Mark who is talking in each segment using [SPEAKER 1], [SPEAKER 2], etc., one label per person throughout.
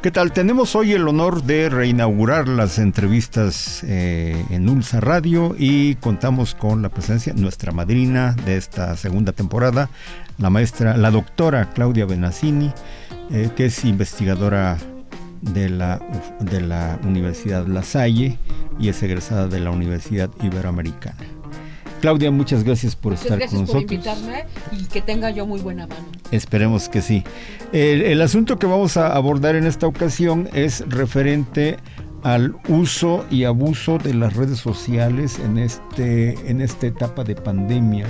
[SPEAKER 1] ¿Qué tal? Tenemos hoy el honor de reinaugurar las entrevistas en ULSA Radio y contamos con la presencia de nuestra madrina de esta segunda temporada, la doctora Claudia Benazzini, que es investigadora de la Universidad La Salle y es egresada de la Universidad Iberoamericana. Claudia, muchas gracias por estar con nosotros.
[SPEAKER 2] Muchas gracias por invitarme y que tenga yo muy buena mano.
[SPEAKER 1] Esperemos que sí. El asunto que vamos a abordar en esta ocasión es referente al uso y abuso de las redes sociales en esta etapa de pandemia.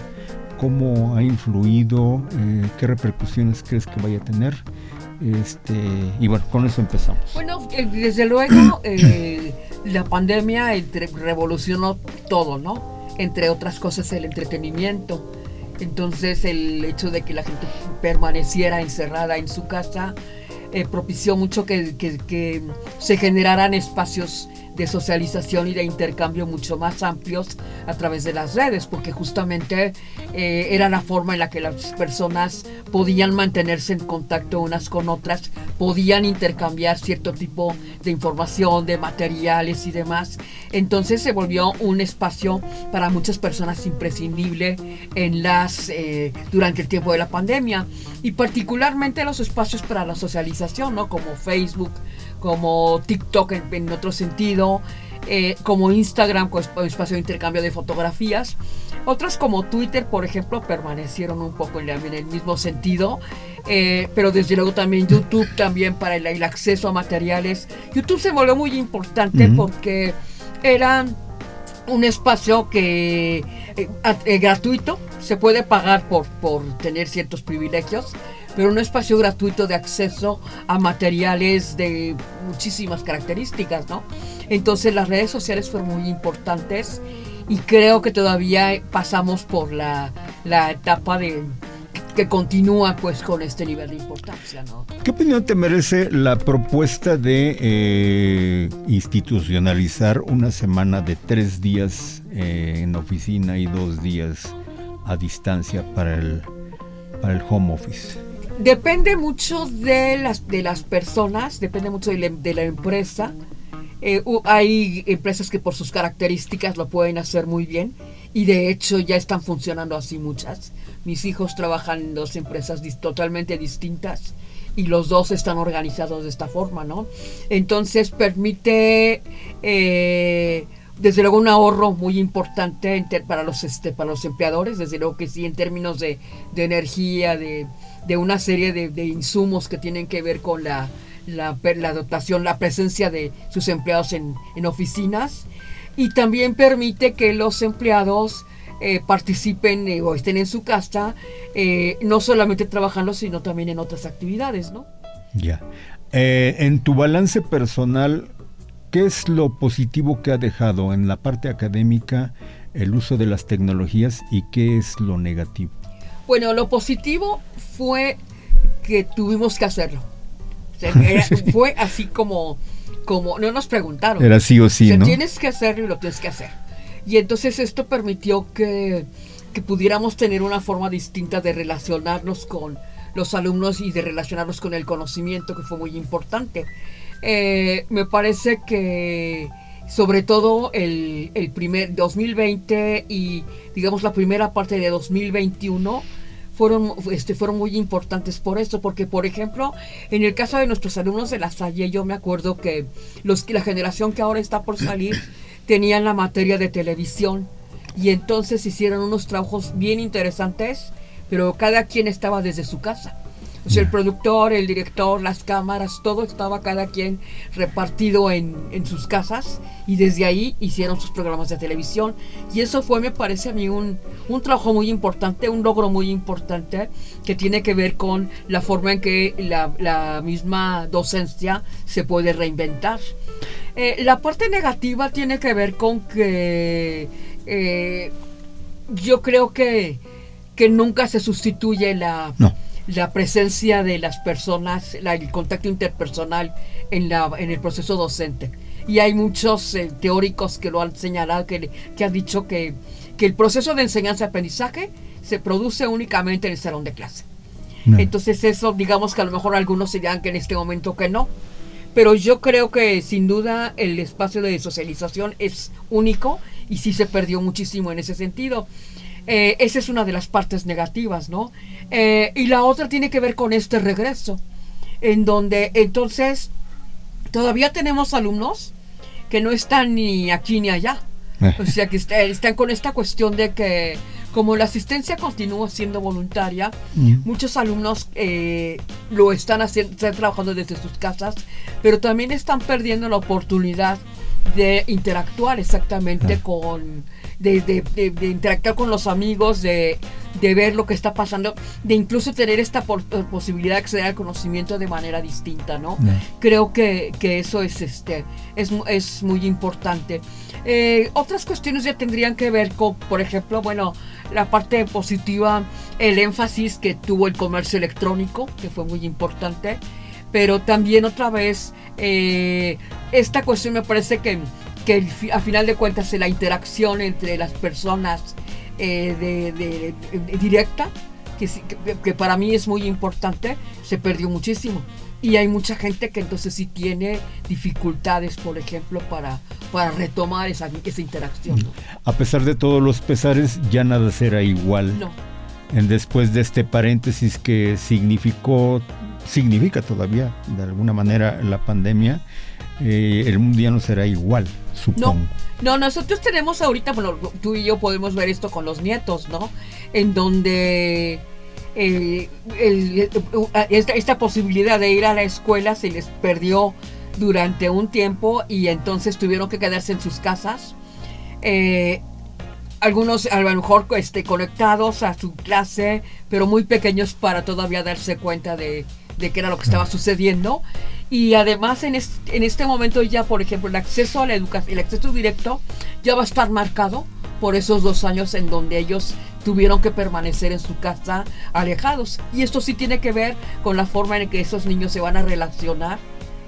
[SPEAKER 1] ¿Cómo ha influido? ¿Qué repercusiones crees que vaya a tener? Y bueno, con eso empezamos.
[SPEAKER 2] Bueno, desde luego la pandemia revolucionó todo, ¿no? Entre otras cosas el entretenimiento. Entonces el hecho de que la gente permaneciera encerrada en su casa propició mucho que se generaran espacios de socialización y de intercambio mucho más amplios a través de las redes, porque justamente era la forma en la que las personas podían mantenerse en contacto unas con otras, podían intercambiar cierto tipo de información, de materiales y demás. Entonces se volvió un espacio para muchas personas imprescindible durante el tiempo de la pandemia, y particularmente los espacios para la socialización, ¿no? Como Facebook, como TikTok en otro sentido, como Instagram, con espacio de intercambio de fotografías. Otras como Twitter, por ejemplo, permanecieron un poco en el mismo sentido, pero desde luego también YouTube, también para el acceso a materiales. YouTube se volvió muy importante porque era un espacio que gratuito, se puede pagar por tener ciertos privilegios, pero un espacio gratuito de acceso a materiales de muchísimas características, ¿no? Entonces las redes sociales fueron muy importantes y creo que todavía pasamos por la etapa que continúa pues con este nivel de importancia, ¿no?
[SPEAKER 1] ¿Qué opinión te merece la propuesta de institucionalizar una semana de 3 días en oficina y 2 días a distancia para el home office?
[SPEAKER 2] Depende mucho de las personas, depende mucho de la empresa. Hay empresas que por sus características lo pueden hacer muy bien y de hecho ya están funcionando así muchas. Mis hijos trabajan en 2 empresas totalmente distintas y los 2 están organizados de esta forma, ¿no? Entonces permite desde luego un ahorro muy importante para los empleadores, desde luego que sí, en términos de energía, de una serie de insumos que tienen que ver con la dotación, la presencia de sus empleados en oficinas, y también permite que los empleados participen o estén en su casa, no solamente trabajando, sino también en otras actividades, ¿no?
[SPEAKER 1] Ya. En tu balance personal, ¿qué es lo positivo que ha dejado en la parte académica el uso de las tecnologías y qué es lo negativo?
[SPEAKER 2] Bueno, lo positivo fue que tuvimos que hacerlo. O sea, fue así como no nos preguntaron.
[SPEAKER 1] Era sí o sí,
[SPEAKER 2] o sea,
[SPEAKER 1] ¿no?
[SPEAKER 2] Tienes que hacerlo y lo tienes que hacer. Y entonces esto permitió que pudiéramos tener una forma distinta de relacionarnos con los alumnos y de relacionarnos con el conocimiento, que fue muy importante. Me parece que sobre todo el primer 2020 y digamos la primera parte de 2021 fueron muy importantes por eso, porque por ejemplo en el caso de nuestros alumnos de La Salle, yo me acuerdo que la generación que ahora está por salir tenían la materia de televisión y entonces hicieron unos trabajos bien interesantes, pero cada quien estaba desde su casa. O sea, el productor, el director, las cámaras, todo estaba cada quien repartido en sus casas y desde ahí hicieron sus programas de televisión. Y eso fue, me parece a mí, un trabajo muy importante, un logro muy importante que tiene que ver con la forma en que la misma docencia se puede reinventar. La parte negativa tiene que ver con que yo creo que nunca se sustituye la presencia de las personas, el contacto interpersonal en el proceso docente. Y hay muchos teóricos que lo han señalado, que han dicho que el proceso de enseñanza-aprendizaje se produce únicamente en el salón de clase. Entonces eso, digamos que a lo mejor algunos dirán que en este momento que no, pero yo creo que sin duda el espacio de socialización es único y sí se perdió muchísimo en ese sentido. Esa es una de las partes negativas, ¿no? Y la otra tiene que ver con este regreso, en donde entonces todavía tenemos alumnos que no están ni aquí ni allá. O sea, que están con esta cuestión de que como la asistencia continúa siendo voluntaria, muchos alumnos lo están haciendo, están trabajando desde sus casas, pero también están perdiendo la oportunidad de interactuar exactamente con, de interactuar con los amigos, de ver lo que está pasando, de incluso tener esta posibilidad de acceder al conocimiento de manera distinta, ¿no? Creo que eso es muy importante. Otras cuestiones ya tendrían que ver con, por ejemplo, bueno, la parte positiva, el énfasis que tuvo el comercio electrónico, que fue muy importante, pero también otra vez esta cuestión me parece que a final de cuentas la interacción entre las personas directa, que para mí es muy importante, se perdió muchísimo. Y hay mucha gente que entonces sí tiene dificultades, por ejemplo, para retomar esa interacción, ¿no?
[SPEAKER 1] A pesar de todos los pesares, ya nada será igual.
[SPEAKER 2] No.
[SPEAKER 1] Después de este paréntesis que significa todavía, de alguna manera, la pandemia, el mundo ya no será igual, supongo.
[SPEAKER 2] No, nosotros tenemos ahorita, bueno, tú y yo podemos ver esto con los nietos, ¿no? En donde esta posibilidad de ir a la escuela se les perdió durante un tiempo y entonces tuvieron que quedarse en sus casas. Algunos a lo mejor conectados a su clase, pero muy pequeños para todavía darse cuenta de qué era lo que estaba sucediendo. Y además en este momento ya, por ejemplo, el acceso a la educación, el acceso directo ya va a estar marcado por esos 2 años en donde ellos tuvieron que permanecer en su casa alejados. Y esto sí tiene que ver con la forma en que esos niños se van a relacionar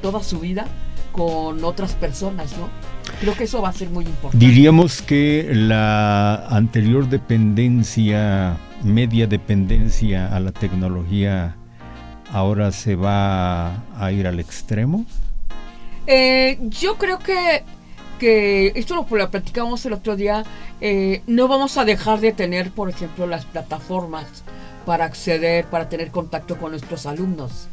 [SPEAKER 2] toda su vida con otras personas, ¿no? Creo que eso va a ser muy importante.
[SPEAKER 1] Diríamos que la anterior media dependencia a la tecnología, ahora se va a ir al extremo.
[SPEAKER 2] Yo creo que esto lo platicamos el otro día, no vamos a dejar de tener, por ejemplo, las plataformas para acceder, para tener contacto con nuestros alumnos.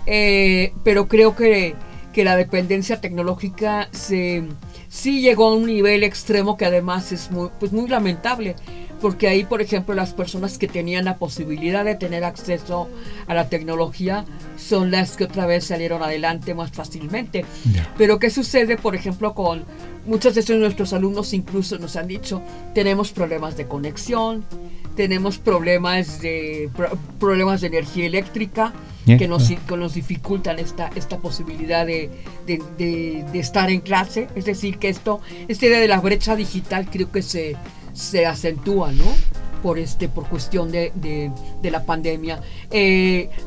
[SPEAKER 2] Pero creo que la dependencia tecnológica sí llegó a un nivel extremo que además es muy lamentable, porque ahí, por ejemplo, las personas que tenían la posibilidad de tener acceso a la tecnología son las que otra vez salieron adelante más fácilmente. Pero ¿qué sucede, por ejemplo, con muchos de nuestros alumnos? Incluso nos han dicho, tenemos problemas de conexión, tenemos problemas de energía eléctrica, que nos dificultan esta posibilidad de estar en clase. Es decir, que esta idea de la brecha digital creo que se acentúa, ¿no? Por cuestión de la pandemia.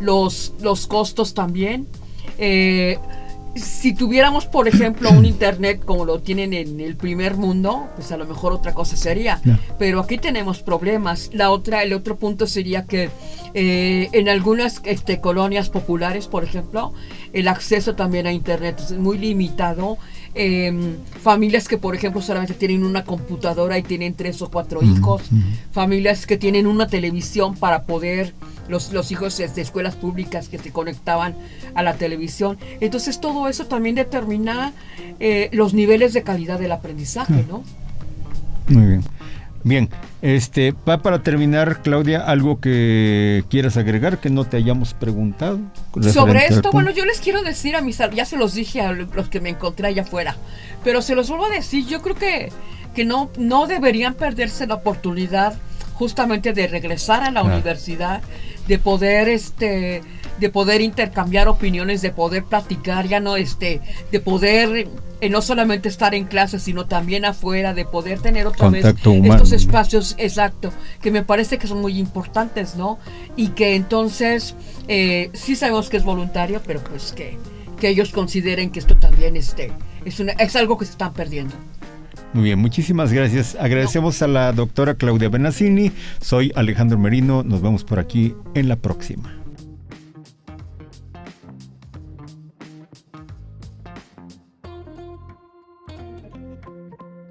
[SPEAKER 2] Los costos también. Si tuviéramos, por ejemplo, un internet como lo tienen en el primer mundo, pues a lo mejor otra cosa sería. Pero aquí tenemos problemas. El otro punto sería que en algunas colonias populares, por ejemplo, el acceso también a internet es muy limitado. Familias que, por ejemplo, solamente tienen una computadora y tienen 3 o 4 hijos. Familias que tienen una televisión para poder, los hijos de escuelas públicas que se conectaban a la televisión. Entonces todo eso también determina los niveles de calidad del aprendizaje, ¿no?
[SPEAKER 1] Muy bien. Para terminar, Claudia, algo que quieras agregar que no te hayamos preguntado
[SPEAKER 2] sobre esto. Bueno, yo les quiero decir a mis, ya se los dije a los que me encontré allá afuera, pero se los vuelvo a decir. Yo creo que no deberían perderse la oportunidad justamente de regresar a la universidad, de poder intercambiar opiniones, de poder platicar, de poder no solamente estar en clase, sino también afuera, de poder tener otra
[SPEAKER 1] contacto
[SPEAKER 2] vez
[SPEAKER 1] humano,
[SPEAKER 2] estos espacios, exacto, que me parece que son muy importantes, ¿no? Y que entonces sí sabemos que es voluntario, pero pues que ellos consideren que esto también es algo que se están perdiendo.
[SPEAKER 1] Muy bien, muchísimas gracias. Agradecemos a la doctora Claudia Benazzini. Soy Alejandro Merino. Nos vemos por aquí en la próxima.